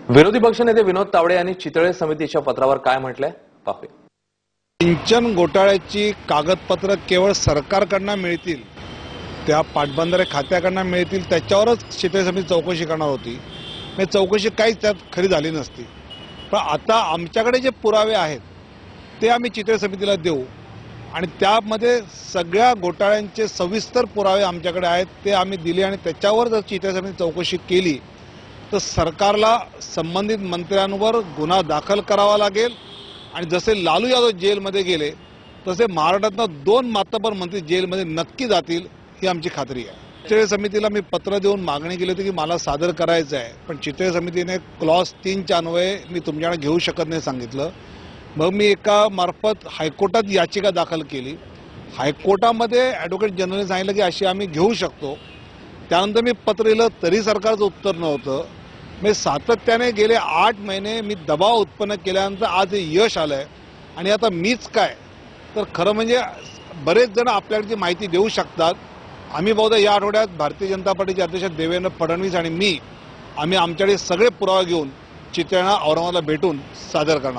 विरोधी पक्षनेते विनोद तावडे यांनी चितळे समितीच्या पत्रावर काय म्हटलंय पाहूया। सिंचन घोटाळ्याची कागदपत्र केवळ सरकारकडून मिळतील, त्या पाटबंधारे खात्याकडून मिळतील, त्याच्यावरच चितळे समिती चौकशी करणार होती। म्हणजे चौकशी काहीच त्यात खरी झाली नसती। पण आता आमच्याकडे जे पुरावे आहेत ते आम्ही चितळे समितीला देऊ आणि त्यामध्ये सगळ्या घोटाळ्यांचे सविस्तर पुरावे आमच्याकडे आहेत ते आम्ही दिले आणि त्याच्यावर जर चितळे समिती चौकशी केली तर सरकारला संबंधित मंत्र्यांवर गुन्हा दाखल करावा लागेल आणि जसे लालू यादव जेलमध्ये गेले तसे महाराष्ट्रातनं 2 मातबर मंत्री जेलमध्ये नक्की जातील ही आमची खात्री आहे। चितळे समितीला मी पत्र देऊन मागणी केली होती की मला सादर करायचं आहे, पण चितळे समितीने क्लॉज 3च्या अन्वये मी तुमच्याकडे घेऊ शकत नाही सांगितलं। मग मी एका मार्फत हायकोर्टात याचिका दाखल केली। हायकोर्टामध्ये ॲडव्होकेट जनरलने सांगितलं की अशी आम्ही घेऊ शकतो। त्यानंतर मी पत्र लिहिलं तरी सरकारचं उत्तर नव्हतं। मी सातत्याने गेले 8 महिने मी दबाव उत्पन्न केल्यानंतर आज हे यश आलंय आणि आता मीच काय तर खरं म्हणजे बरेच जण आपल्याकडची माहिती देऊ शकतात। आम्ही बहुधा या आठवड्यात भारतीय जनता पार्टीचे अध्यक्ष देवेंद्र फडणवीस आणि आम्ही आमच्याकडे सगळे पुरावे घेऊन चितळेंना औरंगाबादला भेटून सादर करणार।